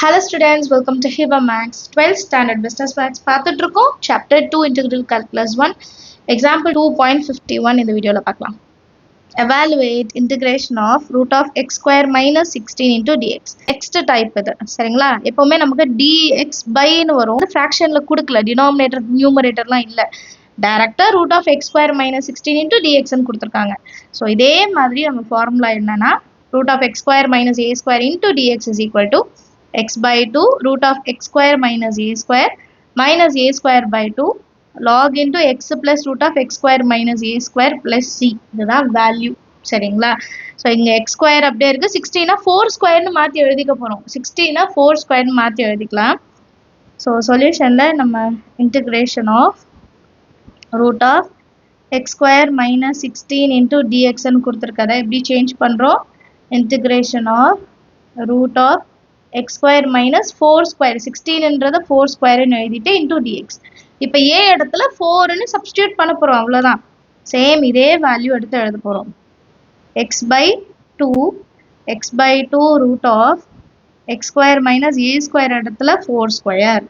Hello students, welcome to Hiba Maths 12th Standard Business Maths. பார்த்துட்டு இருக்கோம் Chapter 2 Integral Calculus 1 Example 2.51 இந்த வீடியோல பார்க்கலாம். Evaluate integration of root of x square minus 16 into dx. Next type இது சரிங்களா? எப்பவுமே நமக்கு dx by னு வரும். ஃபிராக்ஷன்ல கொடுக்கல, denominator numeratorலாம் இல்ல. டைரக்டா root of x square minus 16 into dx னு கொடுத்திருக்காங்க. ஸோ இதே மாதிரி நம்ம ஃபார்முலா என்னன்னா root of x square minus a square into dx is equal to x by 2 root of x square minus a square by 2 log into x plus root of x square minus a square plus c. இதுதான் value சரிங்களா? So இங்கே X square அப்படியே இருக்கு. 16 4 ஸ்கொயர்னு மாற்றி எழுதிக்க போகிறோம். 16 4 ஸ்கொயர்னு மாற்றி எழுதிக்கலாம். ஸோ சொல்யூஷனில் நம்ம integration of root of x square minus 16 into டிஎக்ஸ்ன்னு கொடுத்துருக்கதை எப்படி சேஞ்ச் பண்ணுறோம்? Integration of root of x square minus 4 square 16 என்றத 4 square ன்னு எழுதிட்டு into dx. இப்போ a இடத்துல 4 ன்னு சப்ஸ்டிட்யூட் பண்ண போறோம் அவ்வளவுதான். சேம் இதே வேல்யூ எடுத்து எழுத போறோம். x by 2 root of x square minus a square இடத்துல 4 square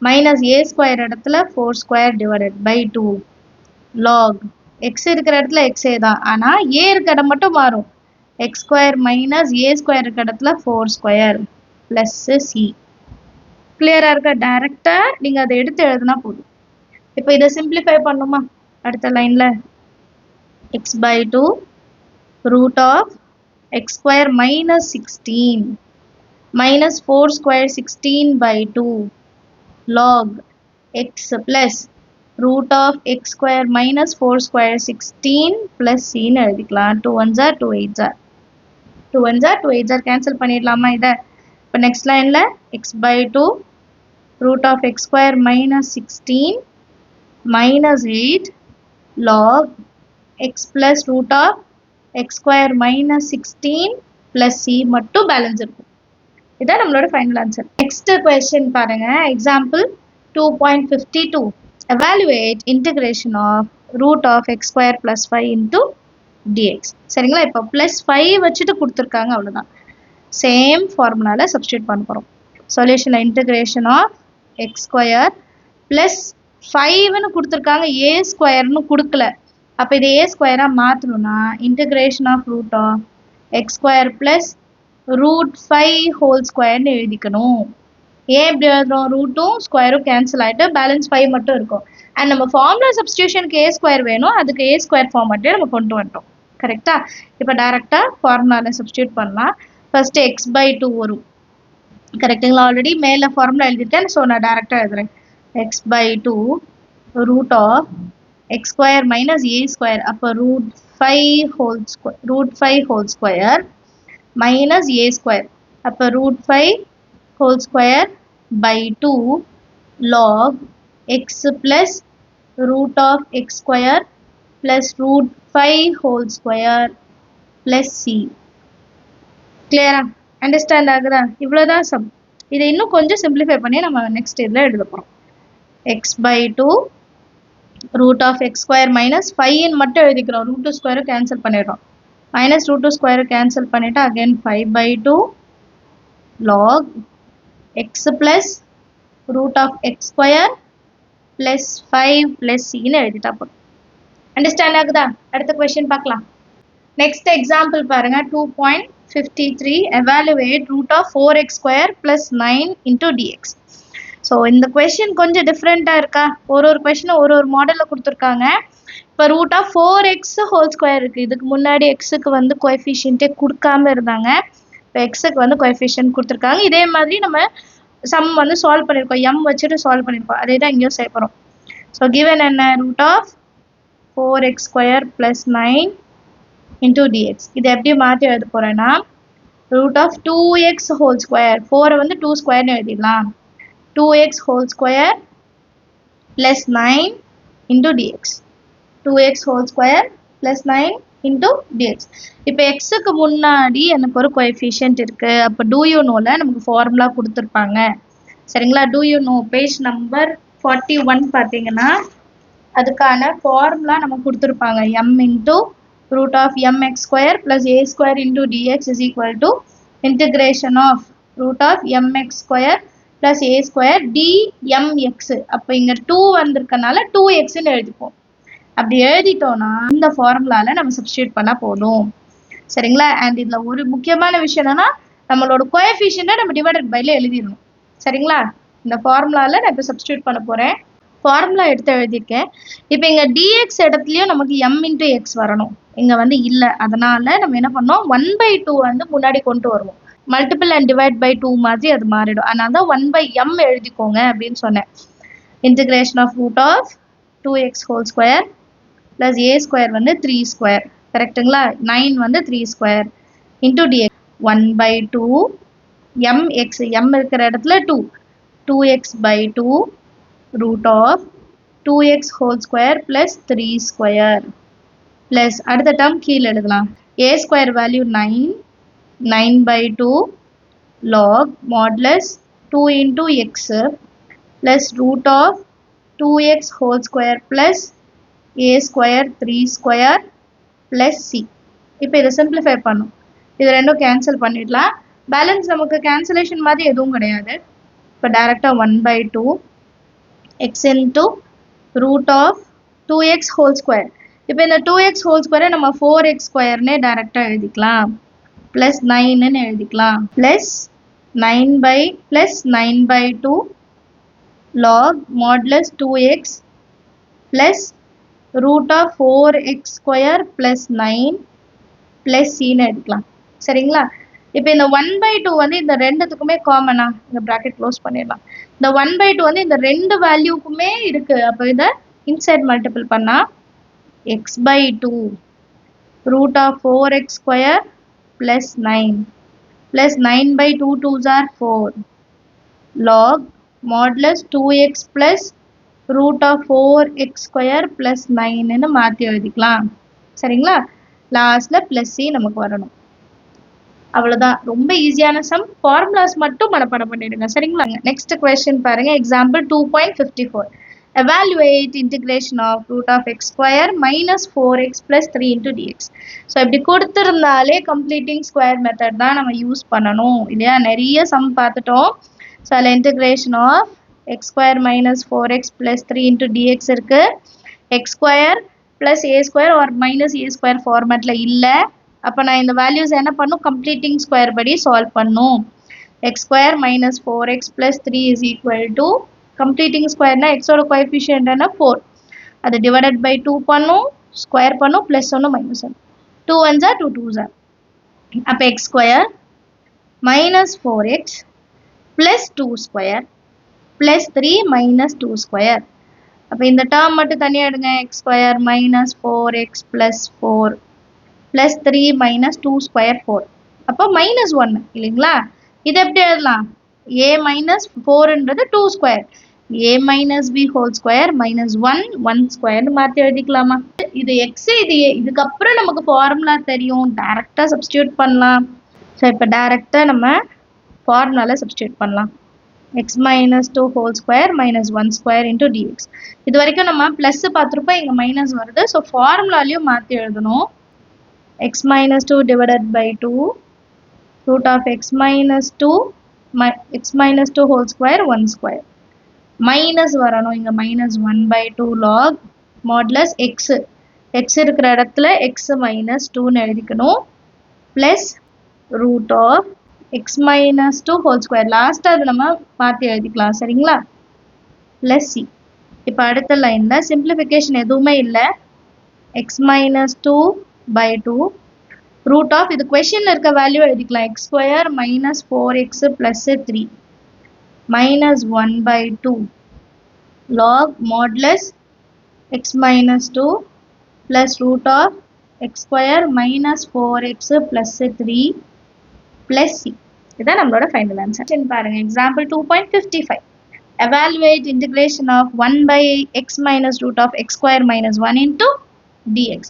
minus a square இடத்துல 4 square divided by 2 log x இருக்கிற இடத்துல x தான், ஆனா a இருக்கிற இடம் மட்டும் மாறும். x square minus a square இருக்கிற இடத்துல 4 square plus c. கிளியரா இருக்க? டைரக்டா நீங்க அதை எடுத்து எழுதுனா போதும். இப்போ இதை சிம்பிளிஃபை பண்ணுமா? அடுத்த லைன்ல x by 2 root of x square minus 16 minus 4 square 16 by 2 log x plus root of x square minus 4 square 16 plus c ன்னு எழுதிக்கலாம். 2 1s are 2 8s are 2 1s are 2 8s are cancel பண்ணிடலாமா இதை? இப்போ next லைன்ல x by 2 root of x square minus 16 minus 8 log x plus root of x square minus 16 plus c மட்டும் balance இருக்கும். இதான் நம்மளோட ஃபைனல் ஆன்சர். நெக்ஸ்ட் क्वेश्चन பாருங்க. Example 2.52 evaluate integration of root of x square plus 5 into dx. சரிங்களா? இப்போ plus 5 வச்சுட்டு கொடுத்துருக்காங்க அவ்வளோதான். சேம் ஃபார்முலால சப்ஸ்டிட்யூட் பண்ண போகிறோம். Solution integration of x square plus 5ன்னு கொடுத்துருக்காங்க, ஏ ஸ்கொயர்னு கொடுக்கல. அப்போ இதை ஏ ஸ்கொயராக மாற்றணும்னா integration of root of x square plus root 5 whole ஸ்கொயர்னு எழுதிக்கணும். ஏன் இப்படி எழுதுறோம்? ரூட்டும் ஸ்கொயரும் கேன்சல் ஆகிட்டு பேலன்ஸ் 5 மட்டும் இருக்கும். அண்ட் நம்ம ஃபார்முலா சப்ஸ்டியூஷனுக்கு ஏ ஸ்கொயர் வேணும், அதுக்கு ஏ ஸ்கொயர் ஃபார்மேட்டே நம்ம கொண்டு வந்துட்டோம். கரெக்டா? இப்போ டைரெக்டாக ஃபார்முலாவில் சப்ஸ்டியூட் பண்ணலாம். ஃபர்ஸ்ட் x by 2 வரும். கரெக்டுங்களா? ஆல்ரெடி மேலே ஃபார்முலா எழுதிட்டேன். ஸோ நான் டேரெக்டாக எழுதுறேன். x by 2 root of x square minus a square. அப்போ root 5 whole square minus a square. அப்போ root 5 whole square by 2 log x plus root of x square plus root 5 whole square plus c. கிளியரா? Understand ஆகுதா? இவ்வளோதான் some. இதை இன்னும் கொஞ்சம் simplify பண்ணி நம்ம நெக்ஸ்ட் இதில் எழுத போகிறோம். X by 2 root of x square minus 5 மட்டும் எழுதிக்கிறோம். ரூட் 2 ஸ்கொயரை கேன்சல் பண்ணிடுறோம். மைனஸ் ரூட் 2 ஸ்கொயரை கேன்சல் பண்ணிவிட்டு again 5 by 2 log x plus root of x square plus 5 plus சின்னு எழுதிட்டா போதும். அண்டர்ஸ்டாண்ட் ஆகுதா? அடுத்த கொஸ்டின் பார்க்கலாம். நெக்ஸ்ட் எக்ஸாம்பிள் பாருங்க. 2.53 evaluate root of 4x square plus 9 into dx. So இந்த கொஸ்டின் கொஞ்சம் டிஃப்ரெண்ட்டாக இருக்கா? ஒரு கொஸ்டினை ஒரு மாடலில் கொடுத்துருக்காங்க. இப்போ root of 4x whole square இருக்குது. இதுக்கு முன்னாடி எக்ஸுக்கு வந்து கோஎஃபிஷியன்ட்டே கொடுக்காம இருந்தாங்க. இப்போ எக்ஸுக்கு வந்து கோஎஃபிஷியன்ட் கொடுத்துருக்காங்க. இதே மாதிரி நம்ம சம் வந்து சால்வ் பண்ணியிருக்கோம். எம் வச்சுட்டு சால்வ் பண்ணியிருக்கோம். அதே தான் இங்கேயும் செய்ய போகிறோம். ஸோ கிவன் என்ன? Root of 4x square plus 9 into dx. இது எப்படி மாற்றி எழுத போகிறேன்னா root of 2x whole square 4 வந்து 2 ஸ்கொயர்னு எழுதிடலாம். 2x whole square plus 9 into dx. 2x whole square plus 9 into dx. இப்போ எக்ஸுக்கு முன்னாடி எனக்கு ஒரு கோஎஃபிஷியன்ட் இருக்குது. அப்போ டூ யூ நோவில் நமக்கு ஃபார்முலா கொடுத்துருப்பாங்க. சரிங்களா? Do you know page number 41 பார்த்தீங்கன்னா அதுக்கான ஃபார்முலா நமக்கு கொடுத்துருப்பாங்க. m into root of mx square plus a square into dx is equal to integration of root of mx square plus a square dmx. அப்போ இங்க 2 வந்திருக்கனால 2x ன்னு எழுதிப்போம். அப்படி எழுதிட்டோம்னா இந்த ஃபார்முலால நம்ம சப்ஸ்டிட்யூட் பண்ணா போதும். சரிங்களா? அண்ட் இதுல ஒரு முக்கியமான விஷயம் என்னன்னா நம்மளோட கோஎஃபிஷியன்ட்டை நம்ம டிவைடட் பைல எழுதிடணும். சரிங்களா? இந்த ஃபார்முலால நான் இப்போ சப்ஸ்டிட்யூட் பண்ண போறேன். ஃபார்முலா எடுத்து எழுதியிருக்கேன். இப்போ இங்க dx இடத்துலயும் நமக்கு m into x வரணும். இங்க வந்து இல்ல, அதனால நம்ம என்ன பண்ணோம், 1/2 வந்து முன்னாடி கொண்டு வருவோம். மல்டிபிள் அண்ட் டிவைட் பை 2 மாதிரி அது மாறிடும். அதனால தான் 1/m எழுதிக்கோங்க அப்படின்னு சொன்னேன். Integration of root of 2x whole square plus a square வந்து 3 ஸ்கொயர். கரெக்டுங்களா? 9 வந்து 3 square into dx 1/2 mx, m இருக்கிற இடத்துல 2, 2x by 2 root of 2x whole square plus 3 square plus அடுத்த term கீழே எழுதலாம். a square value 9, 9/2 log modulus 2 into x plus root of 2x whole square plus a square 3 square plus c. இப்போ இதை simplify பண்ணும். இது ரெண்டும் cancel பண்ணிடலாம். Balance நமக்கு cancellation மாதிரி எதுவும் கிடையாது. இப்போ டைரக்டா 1/2 x into root of 2x whole square. இப்போ இந்த 2x whole square நம்ம 4x square டைரக்டா எழுதிக்கலாம். plus 9 எழுதிக்கலாம். plus 9/2 log modulus 2x plus root of 4x square plus 9 plus c எடுக்கலாம். சரிங்களா? இப்போ இந்த 1/2 வந்து இந்த ரெண்டுத்துக்குமே காமனா இந்த bracket க்ளோஸ் பண்ணிடலாம். இந்த 1/2 வந்து இந்த ரெண்டு வேல்யூக்குமே இருக்கு. அப்போ இதை இன்சைட் மல்டிபிள் பண்ணா x/2 root of 4x square plus 9 plus 9/2 2s are 4 log modulus 2x plus root of 4x square plus 9 ன்னு மாற்றி எழுதிக்கலாம். சரிங்களா? லாஸ்ட்ல plus c நமக்கு வரணும். அவ்வளவுதான். ரொம்ப ஈஸியான சம். ஃபார்முலாஸ் மட்டும் மனப்பாடம் பண்ணிடுங்க. சரிங்களா? நெக்ஸ்ட் கொஸ்டின் பாருங்க. Example 2.54. evaluate integration of root of x square minus 4x plus 3 into dx. So இப்படி கொடுத்துருந்தாலே கம்ப்ளீட்டிங் ஸ்கொயர் மெத்தட் தான் நம்ம யூஸ் பண்ணணும் இல்லையா? நிறைய சம் பார்த்துட்டோம். ஸோ அதில் integration of x square minus 4x plus 3 into dx இருக்கு. x square plus a square or minus a square ஃபார்மேட்டில் இல்லை. அப்போ நான் இந்த வேல்யூஸ் என்ன பண்ணும், கம்ப்ளீட்டிங் ஸ்கொயர் படி சால்வ் பண்ணும். x square minus 4x plus 3 is equal to completing ஸ்கொயர்னா எக்ஸோட கோஎஃபிஷியன்ட் என்ன 4, அது டிவைடட் பை 2 பண்ணும், ஸ்கொயர் பண்ணும், plus 1 minus 1, 2 1s are 2 2s are. அப்போ x square minus 4x plus 2 square plus 3 minus 2 square. அப்போ இந்த டேர்ம் மட்டும் தனியாக எடுங்க. x square minus 4x plus 4 plus 3 minus 2 square 4. அப்போ minus 1 இல்லைங்களா? இது எப்படி எழுதலாம்? a minus 4ன்றது 2 square, a minus b whole square minus 1 square மாற்றி எழுதிக்கலாமா? இது x, இது a. இதுக்கப்புறம் நமக்கு ஃபார்முலா தெரியும், டைரக்டா சப்ஸ்டியூட் பண்ணலாம். ஸோ இப்போ டைரக்டா நம்ம ஃபார்முலால சப்ஸ்டியூட் பண்ணலாம். x minus 2 whole square minus 1 square into dx. இது வரைக்கும் நம்ம பிளஸ் பார்த்துருப்போம், இங்கே மைனஸ் வருது. ஸோ ஃபார்முலாலையும் மாற்றி எழுதணும். x minus 2 divided by 2 root of x minus 2 whole square 1 square minus வரணும். இங்க minus 1/2 log modulus x இருக்கிற இடத்துல x minus 2 எழுதிக்கணும் plus root of x minus 2 whole square last அது நம்ம மாற்றி எழுதிக்கலாம். சரிங்களா? plus c. இப்போ அடுத்த லைன்ல சிம்பிளிஃபிகேஷன் எதுவுமே இல்லை. x minus 2/2 root of இது questionல இருக்க வேல்யூ எழுதிக்கலாம். x square minus 4x plus 3 minus 1/2 log modulus x minus 2 plus root of x square minus 4x plus 3 plus c. இதுதான் நம்மளோட ஃபைனல் ஆன்சர். பாருங்க example 2.55. evaluate integration of 1/x minus root of x square minus 1 into dx.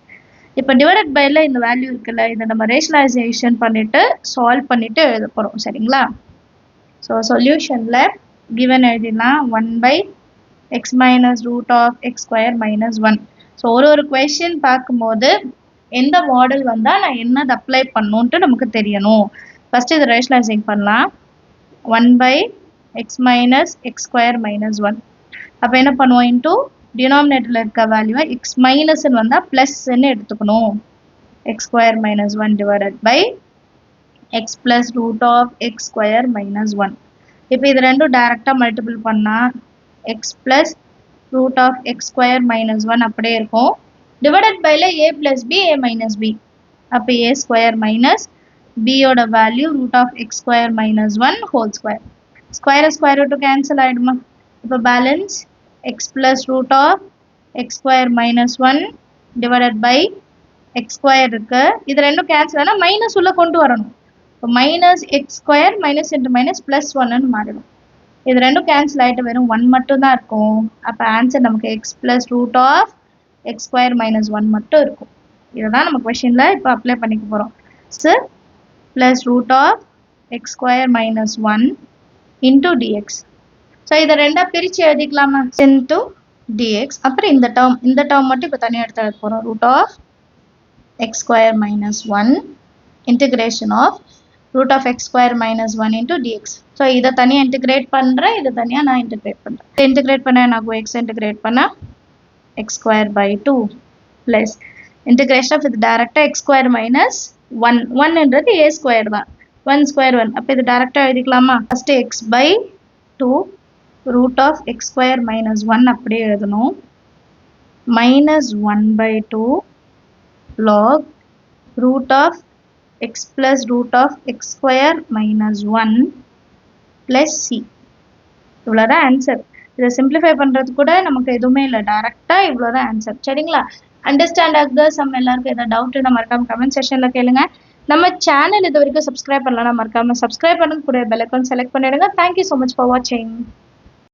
இப்போ divided பைல இந்த value இருக்குல்ல, இதை நம்ம rationalisation பண்ணிட்டு solve பண்ணிட்டு எழுத போகிறோம். சரிங்களா? ஸோ சொல்யூஷனில் கிவன் எழுதிடலாம் 1/x minus root of x square minus 1. So ஒரு கொஸ்டின் பார்க்கும்போது எந்த மாடல் வந்தால் நான் என்னது அப்ளை பண்ணணுன்ட்டு நமக்கு தெரியணும். ஃபர்ஸ்ட் இதை ரேஷனலைசிங் பண்ணலாம். 1 by x minus x square minus 1. அப்போ என்ன பண்ணுவோம் into denominatorல இருக்க வேல்யூவை x minus வந்தா plus எடுத்துக்கணும். x square minus 1 divided by x plus root of x square minus 1. இப்போ இது ரெண்டும் டைரக்டா மல்டிபிள் பண்ணா x plus root of x square minus 1 அப்படியே இருக்கும். divided byல a plus b a minus b. அப்போ a square minus b ஓட value root of x square minus 1 whole square. square root cancel ஆயிடுமா? இப்போ balance x plus root of x square minus 1 divided by x square இருக்கு. இது ரெண்டும் cancel ஆனா minus உள்ள கொண்டு வரணும். இப்போ minus x square minus into minus plus 1 ன்னு மாறிடும். இது ரெண்டும் cancel ஆயிட்டு வெறும் 1 மட்டும் தான் இருக்கும். அப்போ ஆன்சர் நமக்கு x plus root of x square minus 1 மட்டும் இருக்கும். இதுதான் நம்ம क्वेश्चनல இப்போ அப்ளை பண்ணிக்க போறோம். So plus root of x square minus 1 into dx. So இதை ரெண்டா பிரிச்சு எழுதிக்கலாமா? into dx. அப்புறம் இந்த term மட்டும் இப்போ தனியா எடுத்து எழுத போறோம். root of x square minus 1 integration of root of x square minus 1 into dx. So இதை தனியா integrate பண்றேன், இதை தனியா நான் integrate பண்றேன். integrate பண்ண நான் x integrate பண்ணா x square by 2 plus integration of இது டைரக்டா x square minus 1. 1 என்றது a square தான். 1 square 1. அப்போ இது டைரக்டா எழுதிக்கலாமா? first x by 2 root of x square minus 1 அப்படியே எழுதணும். minus 1 by 2 log root of x plus root of x square minus 1 plus c. இவ்வளோதான் ஆன்சர். இதை சிம்பிளிஃபை பண்ணுறது கூட நமக்கு எதுவுமே இல்லை, டைரக்டாக இவ்வளோதான் ஆன்சர். சரிங்களா? அண்டர்ஸ்டாண்ட் ஆகுது சம்? எல்லாருக்கும் ஏதாவது டவுட் இருந்தால் மறக்காம கமெண்ட் செக்ஷனில் கேளுங்க. நம்ம சேனல் இது வரைக்கும் சப்ஸ்கிரைப் பண்ணலாம், மறக்காம சப்ஸ்கிரைப் பண்ண கூட பெல் ஐகான் செலக்ட் பண்ணிடுங்க. தேங்க்யூ ஸோ மச் ஃபார் வாட்சிங்.